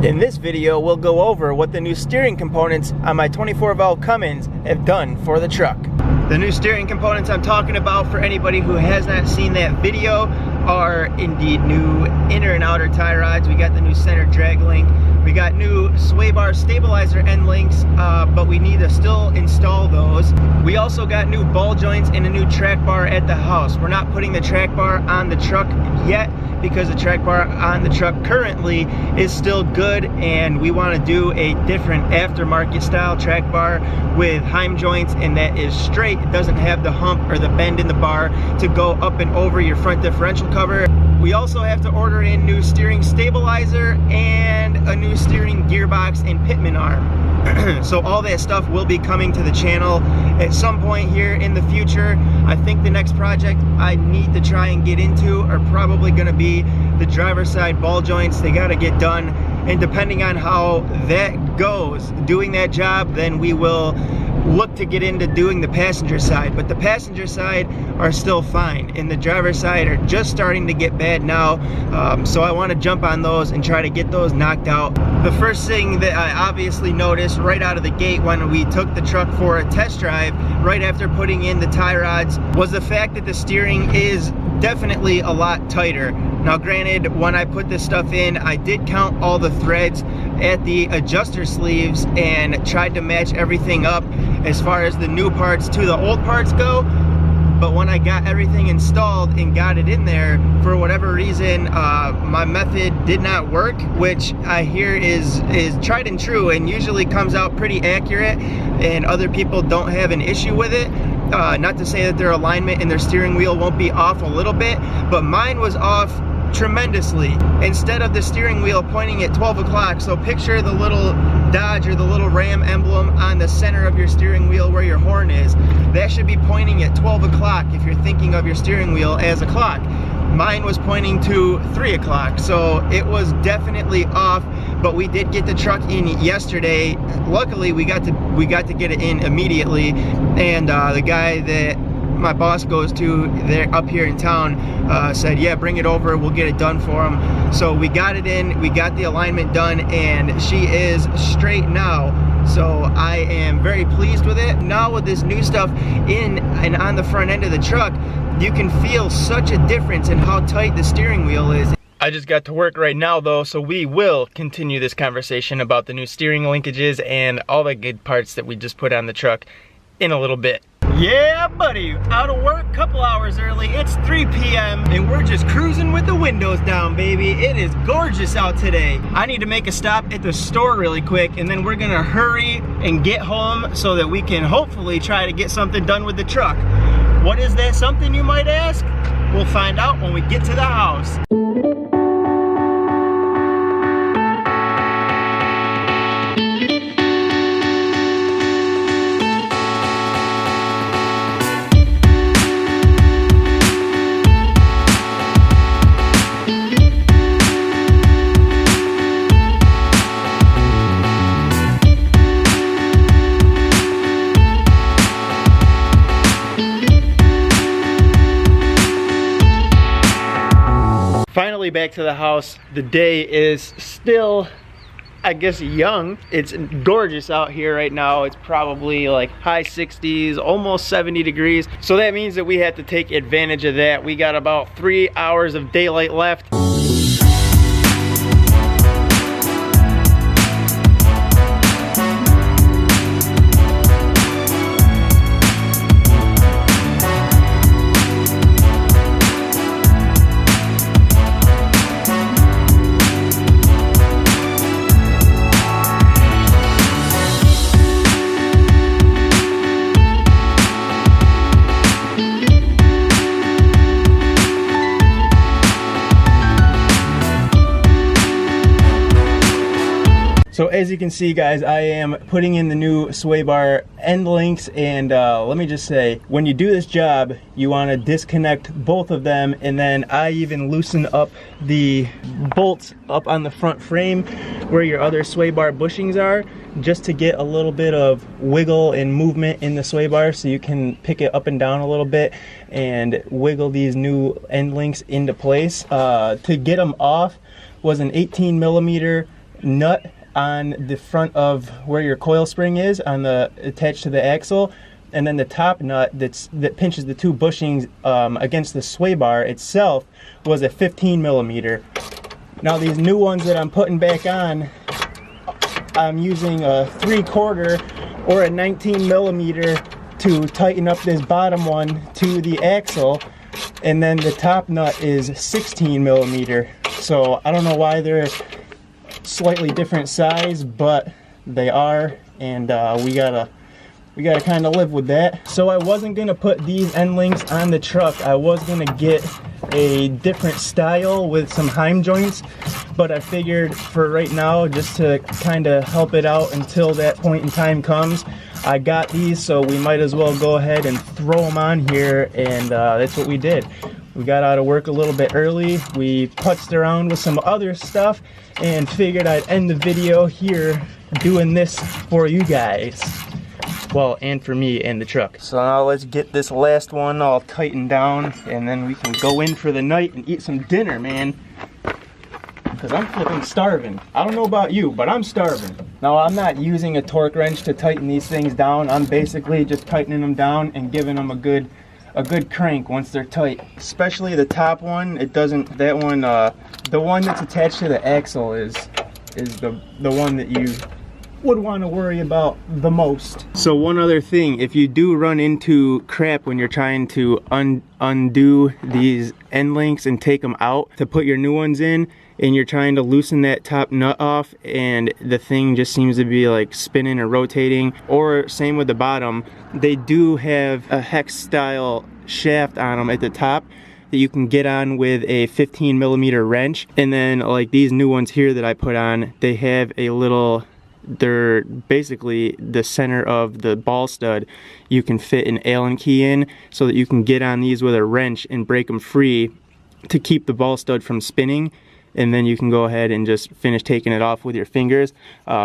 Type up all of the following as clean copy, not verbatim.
In this video, we'll go over what the new steering components on my 24 valve Cummins have done for the truck. The new steering components I'm talking about, for anybody who has not seen that video, are indeed new inner and outer tie rods. We got the new center drag link. We got new sway bar stabilizer end links, but we need to still install those. We also got new ball joints and a new track bar at the house. We're not putting the track bar on the truck yet because the track bar on the truck currently is still good, and we want to do a different aftermarket style track bar with Heim joints, and that is straight. It doesn't have the hump or the bend in the bar to go up and over your front differential cover. We also have to order in new steering stabilizer and a new steering gearbox and pitman arm. So all that stuff will be coming to the channel at some point here in the future. I think the next project I need to try and get into are probably going to be the driver's side ball joints. They got to get done, and depending on how that goes, doing that job, then we will look to get into doing the passenger side. But the passenger side are still fine, and the driver's side are just starting to get bad now. So I want to jump on those and try to get those knocked out. The first thing that I obviously noticed right out of the gate when we took the truck for a test drive, right after putting in the tie rods, was the fact that the steering is definitely a lot tighter. Now granted, when I put this stuff in, I did count all the threads at the adjuster sleeves and tried to match everything up as far as the new parts to the old parts go. But when I got everything installed and got it in there, for whatever reason, my method did not work, which I hear is tried and true and usually comes out pretty accurate, and other people don't have an issue with it. Not to say that their alignment and their steering wheel won't be off a little bit, but mine was off tremendously. Instead of the steering wheel pointing at 12 o'clock, so picture the little Dodge or the little Ram emblem on the center of your steering wheel where your horn is. That should be pointing at 12 o'clock if you're thinking of your steering wheel as a clock. Mine was pointing to 3 o'clock, so it was definitely off. But we did get the truck in yesterday. Luckily, we got to get it in immediately, and the guy that my boss goes to there up here in town said, yeah, bring it over, we'll get it done for him. So we got it in, we got the alignment done, and she is straight now. So I am very pleased with it. Now with this new stuff in and on the front end of the truck, you can feel such a difference in how tight the steering wheel is. I just got to work right now though, so we will continue this conversation about the new steering linkages and all the good parts that we just put on the truck in a little bit. Yeah, buddy, out of work, couple hours early. It's 3 p.m. and we're just cruising with the windows down, baby. It is gorgeous out today. I need to make a stop at the store really quick, and then we're gonna hurry and get home so that we can hopefully try to get something done with the truck. What is that something, you might ask? We'll find out when we get to the house. Finally back to the house. The day is still, I guess, young. It's gorgeous out here right now. It's probably like high 60s, almost 70 degrees. So that means that we have to take advantage of that. We got about 3 hours of daylight left. So as you can see, guys, I am putting in the new sway bar end links, and let me just say, when you do this job, you want to disconnect both of them, and then I even loosen up the bolts up on the front frame where your other sway bar bushings are, just to get a little bit of wiggle and movement in the sway bar, so you can pick it up and down a little bit and wiggle these new end links into place. To get them off was an 18 millimeter nut on the front of where your coil spring is on the attached to the axle, and then the top nut that pinches the two bushings against the sway bar itself was a 15 millimeter. Now these new ones that I'm putting back on, I'm using a 3/4 or a 19 millimeter to tighten up this bottom one to the axle, and then the top nut is 16 millimeter. So I don't know why they're slightly different size, but they are, and we gotta kind of live with that. So I wasn't gonna put these end links on the truck. I was gonna get a different style with some Heim joints, but I figured for right now, just to kind of help it out until that point in time comes, I got these, so we might as well go ahead and throw them on here, and that's what we did. We got out of work a little bit early. We putzed around with some other stuff and figured I'd end the video here doing this for you guys. Well, and for me and the truck. So now let's get this last one all tightened down, and then we can go in for the night and eat some dinner, man. Because I'm flipping starving. I don't know about you, but I'm starving. Now I'm not using a torque wrench to tighten these things down. I'm basically just tightening them down and giving them a good crank once they're tight. Especially the top one. It doesn't, that one, the one that's attached to the axle is the one that you would want to worry about the most. So one other thing, if you do run into crap when you're trying to undo these end links and take them out to put your new ones in, and you're trying to loosen that top nut off and the thing just seems to be like spinning or rotating, or same with the bottom, they do have a hex style shaft on them at the top that you can get on with a 15 millimeter wrench. And then like these new ones here that I put on, they have a little, they're basically the center of the ball stud. You can fit an Allen key in so that you can get on these with a wrench and break them free to keep the ball stud from spinning, and then you can go ahead and just finish taking it off with your fingers.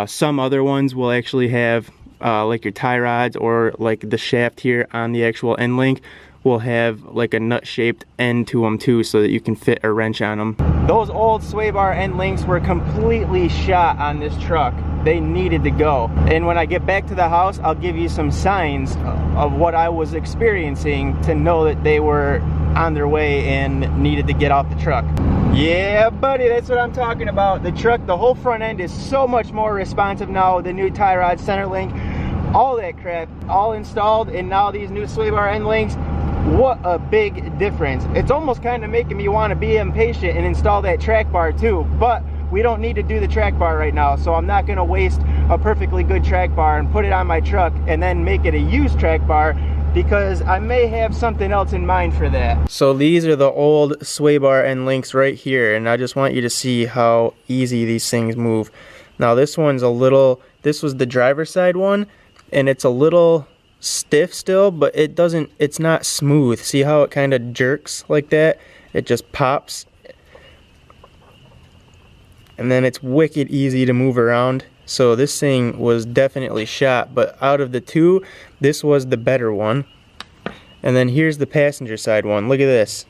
Some other ones will actually have like your tie rods, or like the shaft here on the actual end link will have like a nut shaped end to them too, so that you can fit a wrench on them. Those old sway bar end links were completely shot on this truck. They needed to go. And when I get back to the house, I'll give you some signs of what I was experiencing to know that they were on their way and needed to get off the truck. Yeah, buddy, that's what I'm talking about. The truck, the whole front end is so much more responsive now with the new tie rod, center link, all that crap, all installed, and now these new sway bar end links. What a big difference. It's almost kind of making me want to be impatient and install that track bar too, but we don't need to do the track bar right now, so I'm not going to waste a perfectly good track bar and put it on my truck and then make it a used track bar, because I may have something else in mind for that. So these are the old sway bar end links right here, and I just want you to see how easy these things move. Now this one's a little, this was the driver's side one, and it's a little stiff still, but it's not smooth. See how it kind of jerks like that? It just pops. And then it's wicked easy to move around. So this thing was definitely shot, but out of the two, this was the better one. And then here's the passenger side one. Look at this.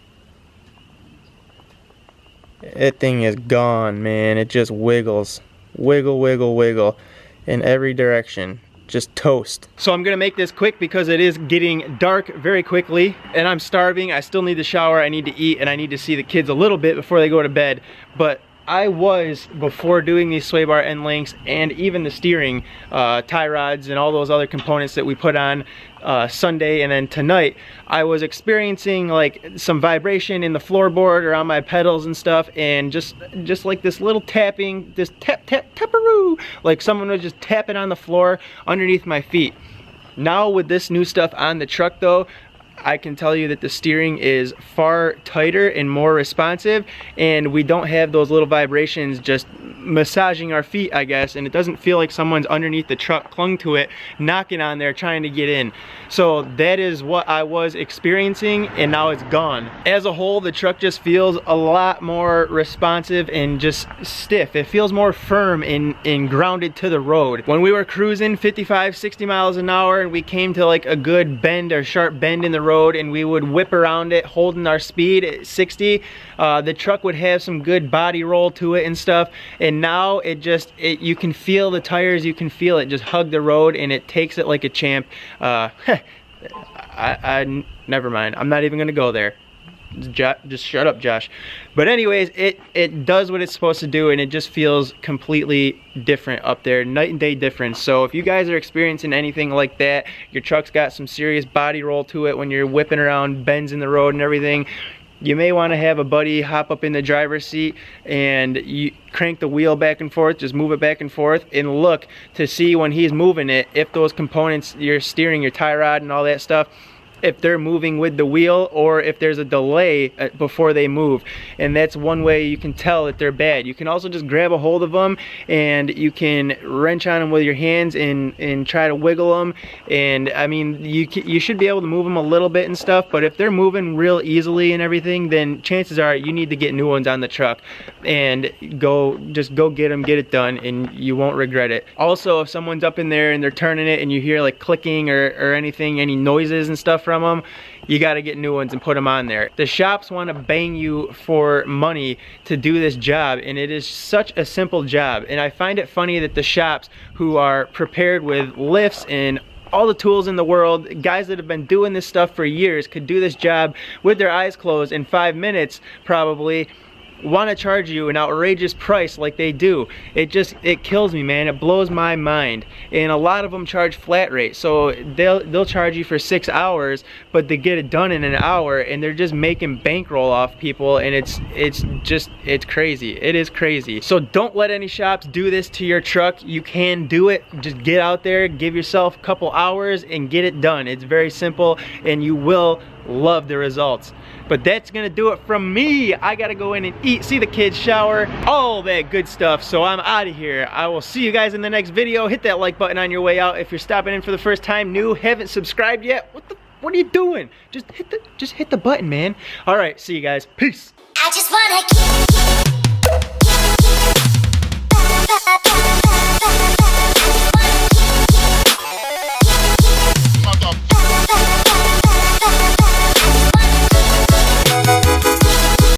That thing is gone, man. It just wiggles. Wiggle, wiggle, wiggle in every direction. Just toast. So I'm gonna make this quick because it is getting dark very quickly and I'm starving. I still need to shower, I need to eat, and I need to see the kids a little bit before they go to bed. But I was, before doing these sway bar end links and even the steering, tie rods and all those other components that we put on Sunday and then tonight, I was experiencing like some vibration in the floorboard or on my pedals and stuff, and just like this little tapping, this tap tap taparoo, like someone was just tapping on the floor underneath my feet. Now with this new stuff on the truck though, I can tell you that the steering is far tighter and more responsive, and we don't have those little vibrations just massaging our feet, I guess, and it doesn't feel like someone's underneath the truck, clung to it, knocking on there, trying to get in. So that is what I was experiencing, and now it's gone. As a whole, the truck just feels a lot more responsive and just stiff. It feels more firm and grounded to the road. When we were cruising 55, 60 miles an hour and we came to like a good bend or sharp bend in the road and we would whip around it holding our speed at 60, the truck would have some good body roll to it and stuff, and now you can feel the tires, you can feel it just hug the road, and it takes it like a champ. Never mind, I'm not even gonna go there. Just shut up, Josh. But anyways, it does what it's supposed to do, and it just feels completely different up there, night and day difference. So if you guys are experiencing anything like that, your truck's got some serious body roll to it when you're whipping around bends in the road and everything, you may want to have a buddy hop up in the driver's seat and you crank the wheel back and forth, just move it back and forth, and look to see when he's moving it, if those components, your steering, your tie rod and all that stuff, if they're moving with the wheel or if there's a delay before they move. And that's one way you can tell that they're bad. You can also just grab a hold of them and you can wrench on them with your hands and try to wiggle them. And I mean, you should be able to move them a little bit and stuff, but if they're moving real easily and everything, then chances are you need to get new ones on the truck and just go get them, get it done, and you won't regret it. Also, if someone's up in there and they're turning it and you hear like clicking or anything, any noises and stuff from them, you got to get new ones and put them on there. The shops want to bang you for money to do this job, and it is such a simple job. And I find it funny that the shops who are prepared with lifts and all the tools in the world, guys that have been doing this stuff for years, could do this job with their eyes closed in 5 minutes probably, want to charge you an outrageous price like they do. It kills me, man. It blows my mind. And a lot of them charge flat rate, so they'll charge you for 6 hours, but they get it done in an hour, and they're just making bankroll off people, and it's crazy. It is crazy. So don't let any shops do this to your truck. You can do it. Just get out there, give yourself a couple hours and get it done. It's very simple, and you will love the results. But that's gonna do it from me. I gotta go in and eat, see the kids shower, all that good stuff. So I'm out of here. I will see you guys in the next video. Hit that like button on your way out. If you're stopping in for the first time, new, haven't subscribed yet, what are you doing? Just hit the button, man. All right, see you guys. Peace. I just wanna